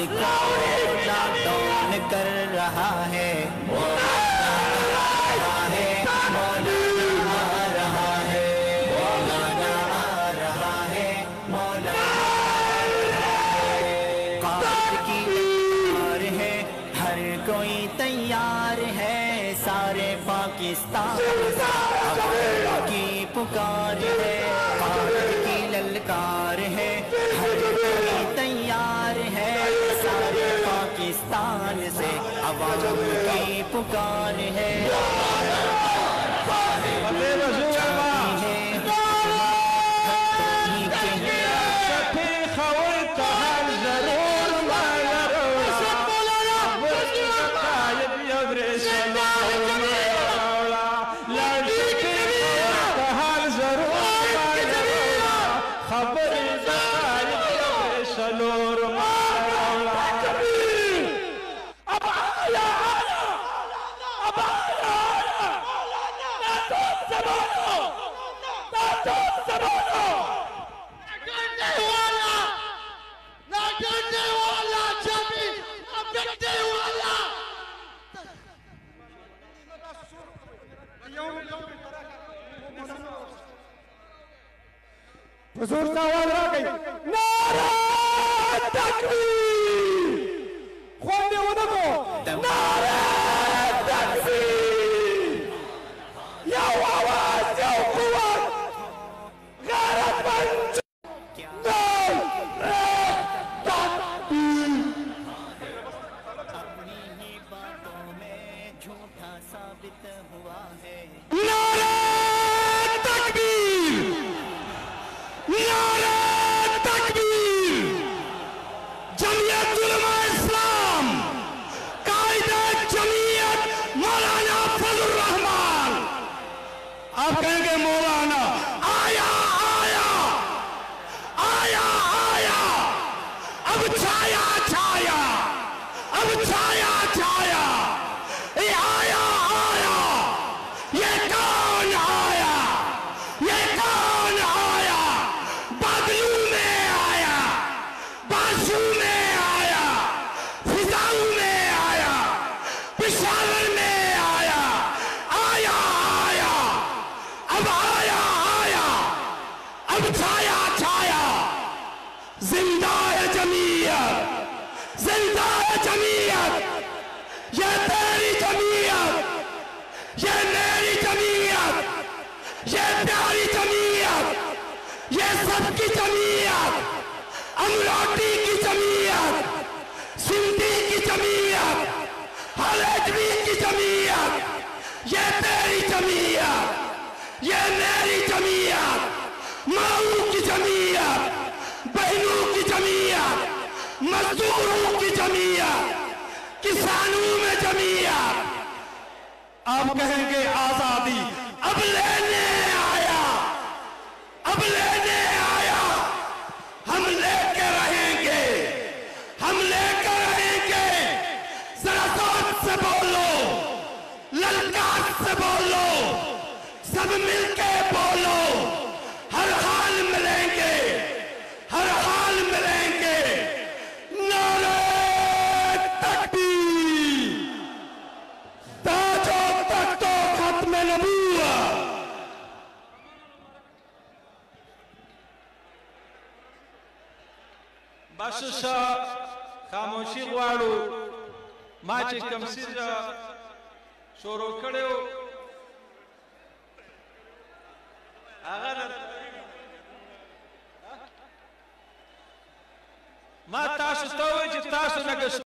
Down कर रहा है, कोई तैयार है, सारे पाकिस्तान की पुकार है, कागज की ललकार है, हर कोई तैयार है, सारे पाकिस्तान से अवाम की पुकार है। हुजूर का आवाज आ गई, नारा तकबीर, खोलने वालों को नारा तकबीर, या आवाज या कुव्वत गैरतमंद नारा तकबीर। अपनी ही बातों में झूठा साबित हुआ है, नारा तकबीर, नारा तकबीर। जमीयत उलमा इस्लाम, कायदा जमीयत मौलाना फजलुर रहमान। आप कहेंगे मौलाना आया आया आया आया, अब छाया छाया, अब छाया छाया, ये आया आया, ये कौन आया, ये कौन आया, बादलों में आया, बाजू में आया, फिजाओं में आया, पिशावर में आया, आया आया, अब आया आया, अब छाया छाया। जिंदा है जमीयत, जिंदा है जमीयत, ये तेरी जमीयत, ये मेरी जमीयत, ये प्यारी जमीयत, ये सबकी जमीयत, अमरोटी की जमीयत, सिंधी की जमीयत, हलजवी की जमीयत, ये तेरी जमीयत, ये मेरी जमीयत, माओं की जमीयत, बहनों की जमीयत, मजदूरों की जमीयत, किसानों में जमीयत। आप कहेंगे आजादी अब लेने आया, अब लेने आया, हम लेके रहेंगे, हम लेके रहेंगे। जरा जोर से बोलो, ललकार से बोलो, सब मिलके बोलो, हर हाल मिलेंगे, हर हाल मिलेंगे। नारे तकबीर, ताजो तख्तो खत्म नबूवत। बसुसा खामोशी वाड़ू माचे कमसिर शोरो कड़ो मा तासु तो तासु नगस